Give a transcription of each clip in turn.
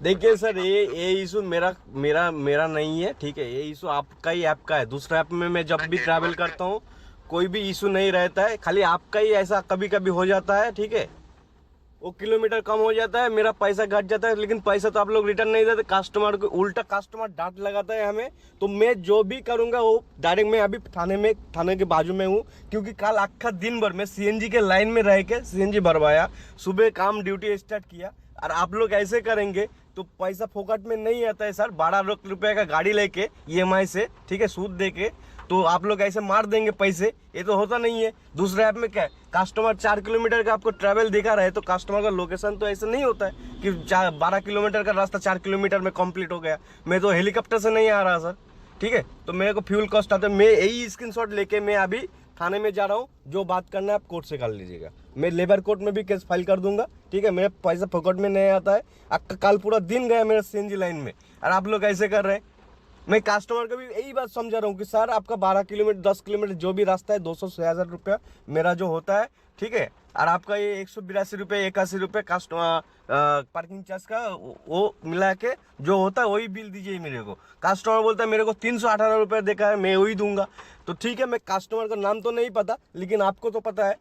देखिए सर, ये इशू मेरा मेरा मेरा नहीं है, ठीक है। ये इशू आपका ही ऐप का है। दूसरे ऐप में मैं जब भी ट्रैवल करता हूँ कोई भी इशू नहीं रहता है, खाली आपका ही ऐसा कभी कभी हो जाता है, ठीक है। वो किलोमीटर कम हो जाता है, मेरा पैसा घट जाता है, लेकिन पैसा तो आप लोग रिटर्न नहीं देते। कस्टमर को उल्टा कस्टमर डांट लगाता है हमें। तो मैं जो भी करूंगा वो डायरेक्ट, मैं अभी थाने के बाजू में हूँ, क्योंकि कल आखा दिन भर मैं सीएनजी के लाइन में रह के सीएनजी भरवाया, सुबह काम ड्यूटी स्टार्ट किया। और आप लोग ऐसे करेंगे तो पैसा फोकट में नहीं आता है सर। 12 लाख रुपए का गाड़ी लेके ईएमआई से, ठीक है, सूद दे के, तो आप लोग ऐसे मार देंगे पैसे, ये तो होता नहीं है। दूसरे ऐप में क्या है, कस्टमर 4 किलोमीटर का आपको ट्रैवल दिखा रहा है तो कस्टमर का लोकेशन तो ऐसे नहीं होता है कि 12 किलोमीटर का रास्ता 4 किलोमीटर में कंप्लीट हो गया। मैं तो हेलीकॉप्टर से नहीं आ रहा सर, ठीक है। तो मेरे को फ्यूल कॉस्ट आता है। मैं यही स्क्रीनशॉट लेके मैं अभी थाने में जा रहा हूँ। जो बात करना है आप कोर्ट से कर लीजिएगा। मैं लेबर कोर्ट में भी केस फाइल कर दूंगा, ठीक है। मेरा पैसा फोकट में नहीं आता है। आपका कल पूरा दिन गया मेरा सीएनजी लाइन में, और आप लोग ऐसे कर रहे हैं। मैं कस्टमर को भी यही बात समझा रहा हूँ कि सर आपका 12 किलोमीटर 10 किलोमीटर जो भी रास्ता है 200 से 1000 रुपया मेरा जो होता है, ठीक है। और आपका ये 182 रुपये 81 रुपये कस्टमर पार्किंग चार्ज का वो मिला के जो होता है वही बिल दीजिए मेरे को। कस्टमर बोलता है मेरे को 318 रुपये देखा है, मैं वही दूंगा। तो ठीक है, मैं कस्टमर का नाम तो नहीं पता, लेकिन आपको तो पता है।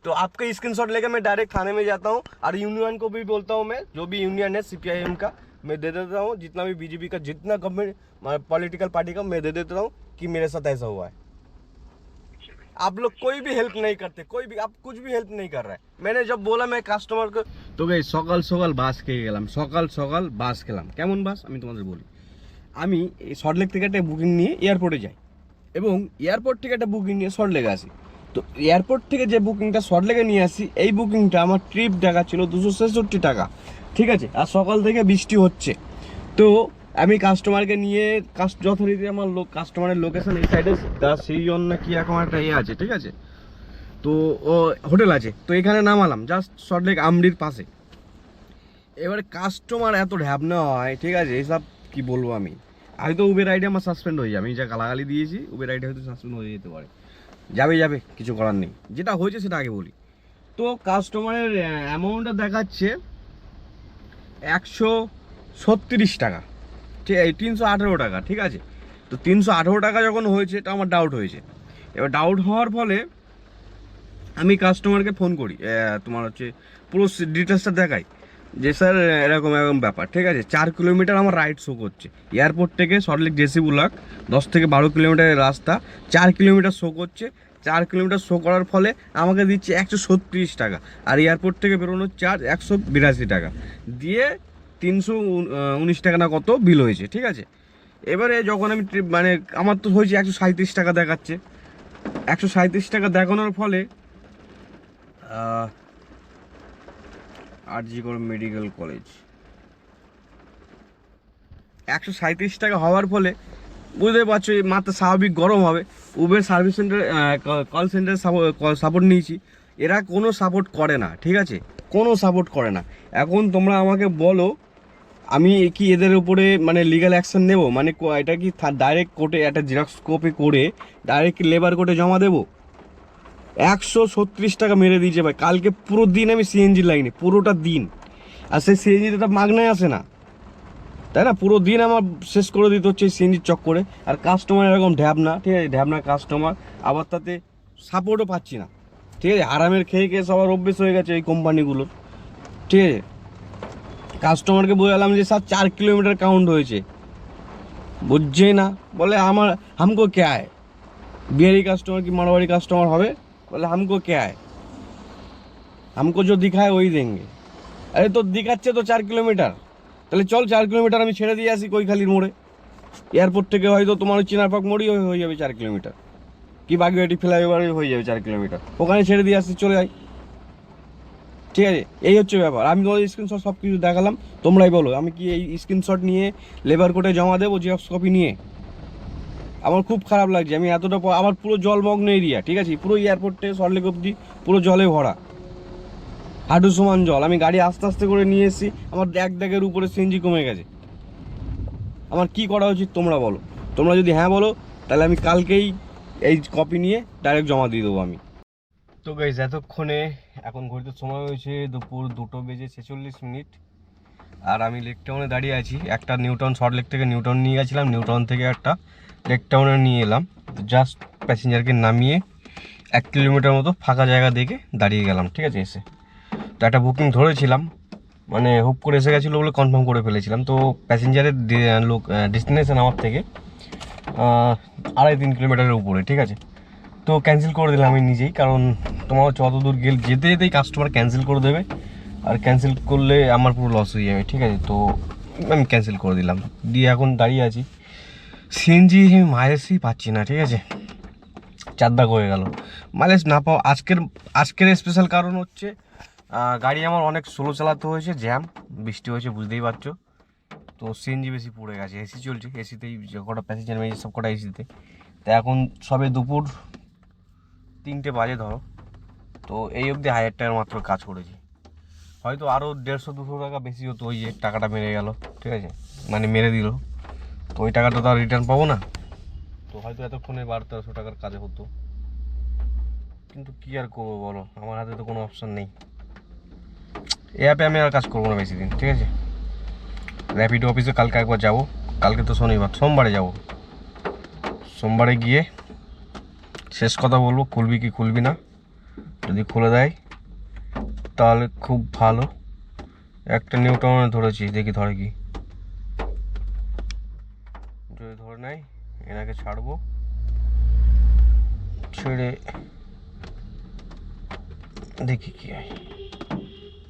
तो आपका स्क्रीनशॉट लेकर मैं डायरेक्ट थाने में जाता हूँ, और यूनियन को भी बोलता हूँ, मैं जो भी यूनियन है सीपीआईएम का मैं दे देता हूँ, जितना भी बीजेपी का जितना गवर्नमेंट पॉलिटिकल पार्टी का मैं दे देता हूँ कि मेरे साथ ऐसा हुआ है। आप लोग कोई भी हेल्प नहीं करते, कोई भी, आप कुछ भी हेल्प नहीं कर रहा है। मैंने जब बोला मैं कास्टमर को, तो गई सकाल सकाल বাস খেয়ে গেলাম, সকাল সকাল বাস খেলাম। কেমন বাস আমি তোমাদের বলি। আমি সল্টলেক থেকে একটা বুকিং নিয়ে এয়ারপোর্টে যাই, এবং এয়ারপোর্ট থেকে একটা বুকিং নিয়ে সল্টলেকে আসি। তো এয়ারপোর্ট থেকে যে বুকিংটা সল্টলেকে নিয়ে আসি, এই বুকিংটা আমার ট্রিপ দেখাচ্ছিল 266 টাকা, ঠিক আছে। আর সকাল থেকে বৃষ্টি হচ্ছে। তো আমি কাস্টমারকে নিয়ে যথারীতি আমার কাস্টমারের লোকেশন এই সাইডে, তার সেই জন্য কি এখন একটা আছে, ঠিক আছে। তো ও হোটেল আছে, তো এখানে নামালাম জাস্ট সল্টলেক আমডির পাশে। এবারে কাস্টমার এত ঢ্যাবনা হয়, ঠিক আছে, এইসব কি বলবো আমি। হয়তো উবের আইডি আমার সাসপেন্ড হয়ে যাবে। আমি যা গালাগালি দিয়েছি উবের আইডি হয়তো সাসপেন্ড হয়ে যেতে পারে। যাবে কিছু করার নেই। যেটা হয়েছে সেটা আগে বলি। তো কাস্টমারের অ্যামাউন্টটা দেখাচ্ছে 136 টাকা, ঠিক আছে, 318 টাকা, ঠিক আছে। তো 318 টাকা যখন হয়েছে এটা আমার ডাউট হয়েছে। এবার ডাউট হওয়ার ফলে আমি কাস্টমারকে ফোন করি, তোমার হচ্ছে পুরো ডিটেলসটা দেখাই যে স্যার এরকম এরকম ব্যাপার, ঠিক আছে। 4 কিলোমিটার আমার রাইড শো করছে এয়ারপোর্ট থেকে সল্টলেক জেসি ব্লক 10 থেকে 12 কিলোমিটারের রাস্তা, 4 কিলোমিটার শো করছে। 4 কিলোমিটার শো করার ফলে আমাকে দিচ্ছে 136 টাকা, আর এয়ারপোর্ট থেকে বেরোনোর চার্জ 182 টাকা, দিয়ে 319 টাকা না কত বিল হয়েছে, ঠিক আছে। এবারে যখন আমি মানে আমার তো হয়েছে 137 টাকা দেখাচ্ছে। 137 টাকা দেখানোর ফলে আরজি কর মেডিকেল কলেজ 137 টাকা হওয়ার ফলে বুঝতে পারছো মাত্রা স্বাভাবিক গরম হবে। Uber service centre call centre support নিয়েছি, এরা কোনো সাপোর্ট করে না, ঠিক আছে, কোনো সাপোর্ট করে না। এখন তোমরা আমাকে বলো আমি কি এদের উপরে মানে লিগ্যাল অ্যাকশন নেব? মানে এটা কি ডাইরেক্ট কোর্টে একটা জেরক্স কপি করে ডাইরেক্ট লেবার কোর্টে জমা দেবো? 136 টাকা মেরে দিয়েছে ভাই। কালকে পুরো দিন আমি সিএনজি লাইনে, পুরোটা দিন। আর সেই সিএনজিতে তো মাগনায় আসে না, তাই না? পুরো দিন আমার শেষ করে দিতে হচ্ছে সিএনজির চক্করে। আর কাস্টমার এরকম ঢ্যাবনা, ঠিক আছে, ঢ্যাবনা কাস্টমার। আবার তাতে সাপোর্টও পাচ্ছি না, ঠিক আছে। আরামের খেয়ে খেয়ে সবার অভ্যেস হয়ে গেছে এই কোম্পানিগুলোর, ঠিক আছে। কাস্টমারকে বোঝালাম যে স্যার 4 কিলোমিটার কাউন্ট হয়েছে, বুঝছেই না। বলে আমার হামকো কে আয়, বিহারি কাস্টমার কি মারোয়ারি কাস্টমার হবে? বলে হামকো কে আয়, হামকো जो दिखाए वही देंगे। আরে তো দেখাচ্ছে তো 4 কিলোমিটার, তাহলে চল 4 কিলোমিটার আমি ছেড়ে দিয়ে আসি কৈখালির মোড়ে। এয়ারপোর্ট থেকে হয়তো তোমার চিনারপাক মোড়ই হয়ে যাবে 4 কিলোমিটার, কি বাগুইআটি ফ্লাইওভারে হয়ে যাবে 4 কিলোমিটার, ওখানে ছেড়ে দিয়ে আসি, চলে যাই, ঠিক আছে। এই হচ্ছে ব্যাপার। আমি তোমাদের স্ক্রিনশট সব কিছু দেখালাম, তোমরাই বলো আমি কি এই স্ক্রিনশট নিয়ে লেবার কোর্টে জমা দেবো জেরক্স কপি নিয়ে? আমার খুব খারাপ লাগছে। আমি এতটা আমার পুরো জলমগ্ন এরিয়া, ঠিক আছে, পুরো এয়ারপোর্টে সল্টলেক অবধি পুরো জলে ভরা, হাঁটু সমান জল। আমি গাড়ি আস্তে আস্তে করে নিয়ে এসেছি, আমার ড্যাগের উপরে সিএনজি কমে গেছে। আমার কি করা উচিত তোমরা বলো। তোমরা যদি হ্যাঁ বলো তাহলে আমি কালকেই এই কপি নিয়ে ডাইরেক্ট জমা দিয়ে দেবো আমি। তো গাইস এতক্ষণে এখন ঘড়িতে সময় হয়েছে দুপুর 2:46 আর আমি লেক টাউনে দাঁড়িয়ে আছি। একটা নিউটাউন শর্ট লেক থেকে নিউটাউন নিয়ে গেছিলাম, নিউটাউন থেকে একটা লেক টাউনে নিয়ে এলাম। জাস্ট প্যাসেঞ্জারকে নামিয়ে 1 কিলোমিটার মতো ফাঁকা জায়গা দেখে দাঁড়িয়ে গেলাম, ঠিক আছে। এসে তো একটা বুকিং ধরেছিলাম, মানে হুপ করে এসে গেছিলো বলে কনফার্ম করে ফেলেছিলাম। তো প্যাসেঞ্জারের ডেস্টিনেশন আমার থেকে 2.5-3 কিলোমিটারের উপরে, ঠিক আছে। তো ক্যান্সেল করে দিলাম আমি নিজেই, কারণ তোমার হচ্ছে অত দূর যেতে যেতেই কাস্টমার ক্যান্সেল করে দেবে, আর ক্যান্সেল করলে আমার পুরো লস হয়ে যাবে, ঠিক আছে। তো আমি ক্যান্সেল করে দিলাম, দিয়ে এখন দাঁড়িয়ে আছি। সিএনজি মাইলেজই পাচ্ছি না, ঠিক আছে। 4 দাগ হয়ে গেল মাইলেজ না পাওয়া। আজকের স্পেশাল কারণ হচ্ছে গাড়ি আমার অনেক স্লো চালাতে হয়েছে, জ্যাম, বৃষ্টি হয়েছে, বুঝতেই পারছো। তো সিএনজি বেশি পড়ে গেছে, এসি চলছে, এসিতেই যে কটা প্যাসেঞ্জার মেয়ে সব কটা এসিতে। তো এখন সবে দুপুর 3টে বাজে ধরো, তো এই অবধি 1000 টাকার মাত্র কাজ করেছি। হয়তো আরও 150-200 টাকা বেশি হতো, ওই যে টাকাটা মেরে গেল, ঠিক আছে, মানে মেরে দিল। তো ওই টাকাটা তো আর রিটার্ন পাবো না, তো হয়তো এতক্ষণে 1200-1300 টাকার কাজে হতো। কিন্তু কী আর করবো বলো, আমার হাতে তো কোনো অপশান নেই। এই অ্যাপে আমি আর কাজ করবো না বেশি দিন, ঠিক আছে। র্যাপিডো অফিসে কালকে একবার যাবো, কালকে তো শনিবার, সোমবারে যাব। সোমবারে গিয়ে শেষ কথা বলবো খুলবি কি খুলবি না। যদি খুলে দেয় তাহলে খুব ভালো। একটা নিউটাউনে ধরেছি, দেখি ধরে কি। যদি ধরে নেয় এনাকে ছাড়বো, ছেড়ে দেখি কি হয়।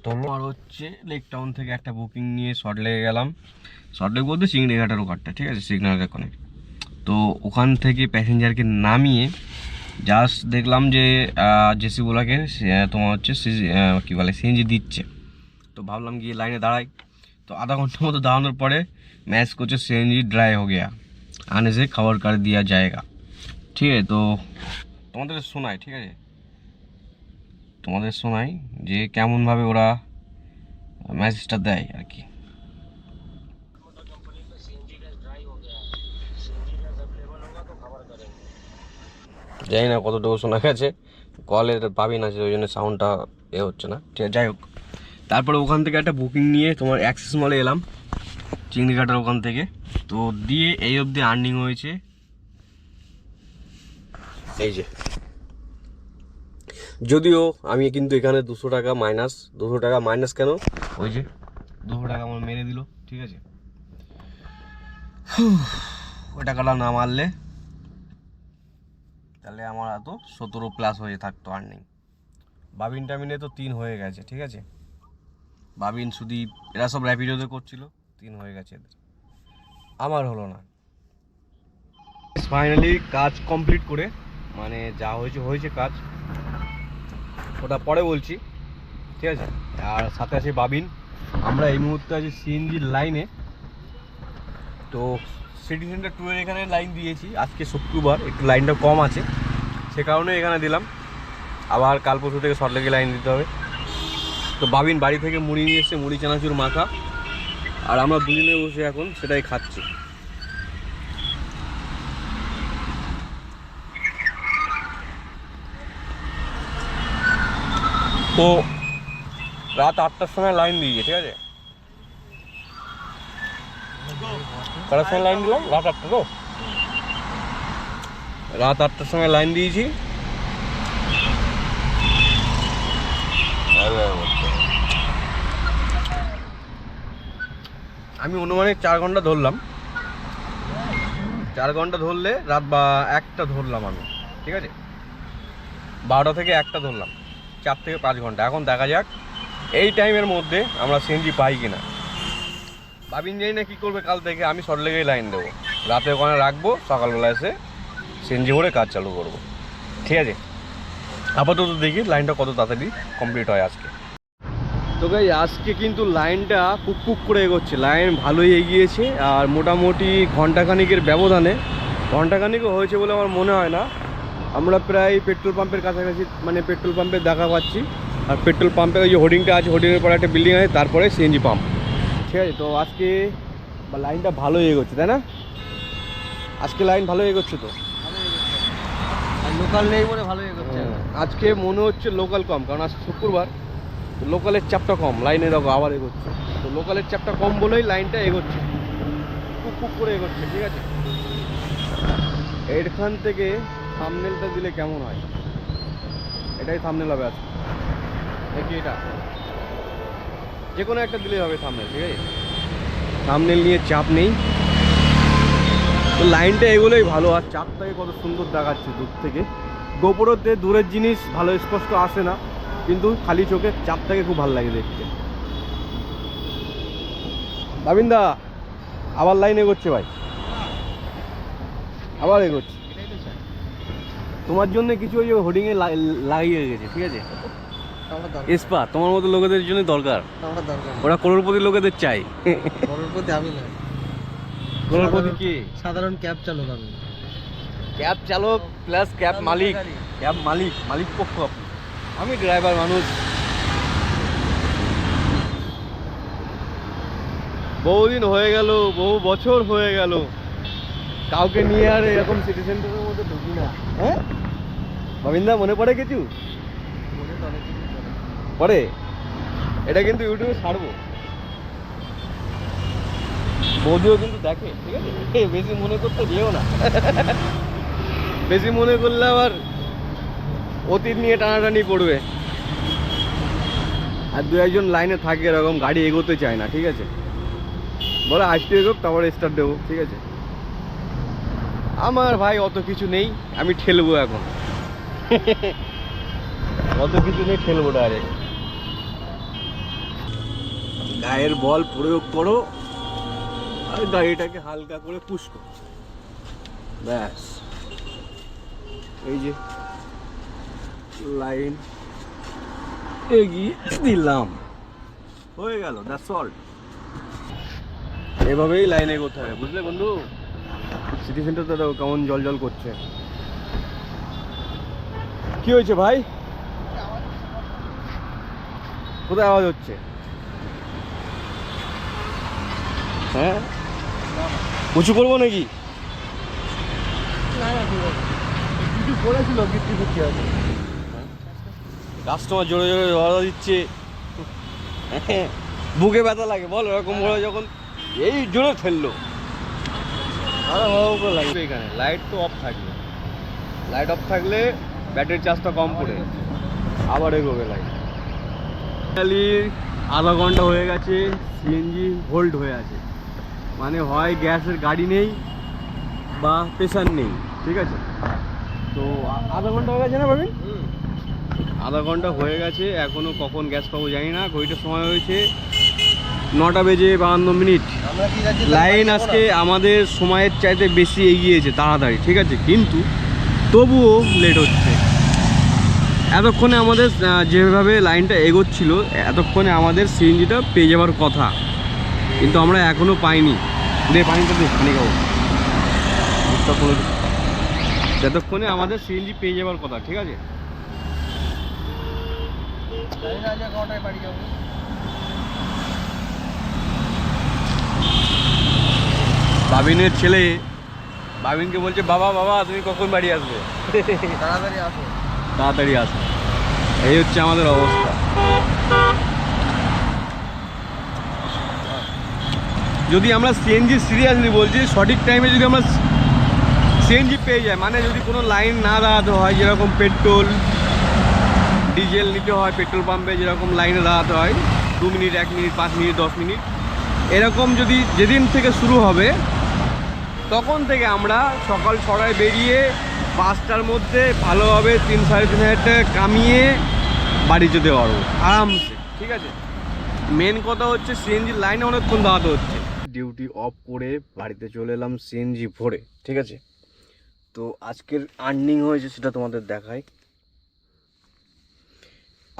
তোলো আর হচ্ছে লেক টাউন থেকে একটা বুকিং নিয়ে শর্ট লেগে গেলাম। শর্ট লেক বলতে চিংড়িঘাটার ওখানটা, ঠিক আছে, সিগন্যাল ওখানে। তো ওখান থেকে প্যাসেঞ্জারকে নামিয়ে জাস্ট দেখলাম যে জেসিগুলোকে তোমার হচ্ছে কী বলে সিএনজি দিচ্ছে। তো ভাবলাম গিয়ে লাইনে দাঁড়াই। তো আধা ঘন্টার মতো দাঁড়ানোর পরে मैच করছে सीएनजी ड्राई हो गया, आने से खबर कर दिया जाएगा, ঠিক আছে। তো তোমাদের শোনাই, ঠিক আছে, তোমাদের শোনাই যে কেমনভাবে ওরা মেসেজটা দেয় আর কি। জানি না কতটুকু শোনা গেছে, কলের পাবি না, ওই জন্য সাউন্ডটা হচ্ছে না, ঠিক আছে। যাই হোক, তারপরে ওখান থেকে একটা বুকিং নিয়ে তোমার অ্যাক্সেস মলে এলাম, চিংড়িঘাটার ওখান থেকে। তো দিয়ে এই অবধি আর্নিং হয়েছে এই যে। যদিও আমি কিন্তু এখানে 200 টাকা মাইনাস, 200 টাকা মাইনাস কেন, ওই যে 200 টাকা আমার মেরে দিল, ঠিক আছে। ওই টাকাটা না মারলে তাহলে আমার এত 17+ হয়ে থাকতো আর্নিং। বাবিন টাবিনে তো 3 হয়ে গেছে, ঠিক আছে। বাবিন সুদীপ এরা সব র্যাপিডোতে করছিল, 3 হয়ে গেছে এদের, আমার হলো না। ফাইনালি কাজ কমপ্লিট করে, মানে যা হয়েছে হয়েছে কাজ, ওটা পরে বলছি, ঠিক আছে। আর সাথে আছে বাবিন। আমরা এই মুহূর্তে আছি সিএনজির লাইনে। তো সিটি সেন্টার 2 এর এখানে লাইন দিয়েছি, আজকে শুক্রবার একটু লাইনটা কম আছে, সে কারণে এখানে দিলাম। আবার কাল পরশু থেকে শর্ট লেগে লাইন দিতে হবে। তো বাবিন বাড়ি থেকে মুড়ি নিয়ে এসছে, মুড়ি চানাচুর মাখা, আর আমরা দুজনে বসে এখন সেটাই খাচ্ছি। তো রাত 8টার সময় লাইন দিয়েছে, ঠিক আছে। কটার সময় লাইন দিলাম? রাত 8টা। তো রাত 8টার সময় লাইন দিয়েছি। আমি অনুমানিক 4 ঘন্টা ধরলাম, 4 ঘন্টা ধরলে রাত 1টা ধরলাম আমি, ঠিক আছে। 12টা থেকে 1টা ধরলাম, 4 থেকে 5 ঘন্টা। এখন দেখা যাক এই টাইমের মধ্যে আমরা সিএনজি পাই কিনা। বাবিন জানি না কী করবে কাল থেকে, আমি শর্ট লেগেই লাইন দেবো, রাতে ওখানে রাখবো, সকালবেলা এসে সিএনজি করে কাজ চালু করবো, ঠিক আছে। আপাতত দেখি লাইনটা কত তাড়াতাড়ি কমপ্লিট হয় আজকে। তো গাইস আজকে কিন্তু লাইনটা পুক করে এগোচ্ছে, লাইন ভালোই এগিয়েছে। আর মোটামুটি ঘন্টাখানিকের ব্যবধানে, ঘন্টাখানিকও হয়েছে বলে আমার মনে হয় না, আমরা প্রায় পেট্রোল পাম্পের কাছাকাছি, মানে পেট্রোল পাম্পের দেখা পাচ্ছি। আর পেট্রোল পাম্পের ওই যে হোর্ডিংটা আছে, হোর্ডিংয়ের পরে একটা বিল্ডিং আছে, তারপরে সিএনজি পাম্প, ঠিক আছে। তো আজকে লাইনটা ভালোই এগোচ্ছে, তাই না? আজকে লাইন ভালো এগোচ্ছে তো, লোকাল নেই বলে ভালো ইয়ে করছে। আজকে মনে হচ্ছে লোকাল কম, কারণ আজ শুক্রবার, লোকালের চাপটা কম, লাইনে দেখো আবার এগোচ্ছে। তো লোকালের চাপটা কম বলেই লাইনটা এগোচ্ছে, খুব খুব করে এগোচ্ছে, ঠিক আছে। এখান থেকে থাম্বনেলটা দিলে কেমন হয়, এটাই থাম্বনেল হবে আজকে, দেখি এটা যে কোনো একটা দিলেই হবে থাম্বনেল, ঠিক আছে। থাম্বনেল নিয়ে চাপ নেই, তো লাইনটা এগুলোই ভালো। আর চাপটাকে কত সুন্দর দেখাচ্ছে দূর থেকে। গোপুরতে দূরের জিনিস ভালো স্পষ্ট আসে না, কিন্তু খালি চোখে চাপটাকে খুব ভালো লাগে দেখতে। দাবিন্দা আবার লাইন এগোচ্ছে ভাই, আবার এগোচ্ছে। তোমার জন্য কিছু ওই হোর্ডিংয়ে লাগিয়ে গেছে, ঠিক আছে। এসপা তোমার মতো লোকেদের জন্য দরকার, ওরা করোড়পতি লোকেদের চাই। করোড়পতি আমি না, করোড়পতি কি? সাধারণ ক্যাব চালক আমি। ক্যাব চালক প্লাস ক্যাব মালিক, ক্যাব মালিক, মালিক পক্ষ আপনি, আমি ড্রাইভার মানুষ। বহুদিন হয়ে গেল, বহু বছর হয়ে গেল, কাউকে নিয়ে আর এরকম সিটি সেন্টারের মধ্যে ঢুকি না। হ্যাঁ গোবিন্দা, মনে পড়ে কিছু? পরে এটা কিন্তু ইউটিউবে ছাড়বো, বৌদিও কিন্তু দেখে, ঠিক আছে। বেশি মনে করতে যেও না, বেশি মনে করলে আবার অতীত নিয়ে টানাটানি করবে। আর দু একজন লাইনে থাকে এরকম, গাড়ি এগোতে চায় না, ঠিক আছে, বলে আসতে এগোক তারপরে স্টার্ট দেবো, ঠিক আছে। আমার ভাই অত কিছু নেই, আমি ঠেলবো এখন। অত কিছু নেই, ঠেলবো ডাইরেক্ট। গায়ের বল প্রয়োগ করো আর গাড়িটাকে হালকা করে পুশ করো, ব্যাস। এই যে লাইন এগিয়ে দিলাম, হয়ে গেল, দ্যাটস অল। এভাবেই লাইন এগোতে হবে, বুঝলে বন্ধু। সিটি সেন্টারটা দেখো কেমন জল জল করছে। কি হয়েছে ভাই, কোথায় আওয়াজ হচ্ছে? হ্যাঁ, উঁচু করবো নাকি? কিছু করেছিল বিক্রি করতে হবে। কাস্টমার জোরে জোরে ধরা দিচ্ছে, বুকে ব্যথা লাগে বল, এরকম করে যখন এই জোরে ফেললো, লাগবে। এখানে লাইট তো অফ থাকবে, লাইট অফ থাকলে ব্যাটারির চার্জটা কম পড়ে আবার এগোবে লাইট। আধা ঘন্টা হয়ে গেছে, সিএনজি হোল্ড হয়ে আছে, মানে হয় গ্যাসের গাড়ি নেই বা প্রেশার নেই, ঠিক আছে। তো আধা ঘন্টা হয়ে গেছে না ভাবি, আধা ঘন্টা হয়ে গেছে, এখনো কখন গ্যাস পাবো জানি না। ঘড়িটার সময় হয়েছে 9:52। লাইন আজকে আমাদের সময়ের চাইতে বেশি এগিয়েছে, তাড়াতাড়ি, ঠিক আছে, কিন্তু তবুও লেট হচ্ছে। এতক্ষণে আমাদের যেভাবে লাইনটা এগোচ্ছিল, এতক্ষণে আমাদের সিএনজিটা পেয়ে যাওয়ার কথা, কিন্তু আমরা এখনও পাইনি। দে পানিটা দে, পানি খাবো। যতক্ষণে আমাদের সিএনজি পেয়ে যাওয়ার কথা, ঠিক আছে। বাবিনের ছেলে বাবিনকে বলছে, বাবা বাবা তুমি কখন বাড়ি আসবে? তাড়াতাড়ি আসো, তাড়াতাড়ি আসো। এই হচ্ছে আমাদের অবস্থা। যদি আমরা সিএনজি সিরিয়াসলি বলছি, সঠিক টাইমে যদি আমরা সিএনজি পেয়ে যাই, মানে যদি কোনো লাইন না দাঁড়াতে হয়, যেরকম পেট্রোল ডিজেল নিতে হয় পেট্রোল পাম্পে, যেরকম লাইনে দাঁড়াতে হয় 2 মিনিট, 1 মিনিট, 5 মিনিট, 10 মিনিট, এরকম যদি যেদিন থেকে শুরু হবে, তখন থেকে আমরা সকাল 6টায় বেরিয়ে 5টার মধ্যে ভালোভাবে 3-3.5 হাজার টাকা কামিয়ে বাড়ি যেতে পারবো আরামসে, ঠিক আছে। মেন কথা হচ্ছে সিএনজির লাইনে অনেকক্ষণ দাঁড়াতে হচ্ছে। ডিউটি অফ করে বাড়িতে চলে এলাম সিএনজি ভরে, ঠিক আছে। তো আজকের আর্নিং হয়েছে সেটা তোমাদের দেখাই।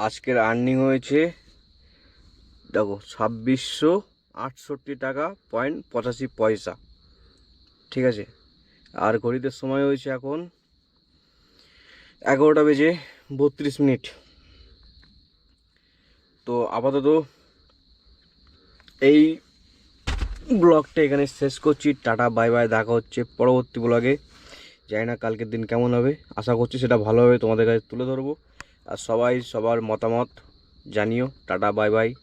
আজকের আর্নিং হয়েছে দেখো 2668 টাকা 85 পয়সা, ঠিক আছে। আর ঘড়িতে সময় হয়েছে এখন 11:32। তো আপাতত এই ব্লগটা এখানে শেষ করছি। টাটা বাই বাই, দেখা হচ্ছে পরবর্তী ব্লগে। জানি না কালকের দিন কেমন হবে, আশা করছি সেটা ভালোভাবে তোমাদের কাছে তুলে ধরবো। আর সবাই সবার মতামত জানিও। Tata, bye bye.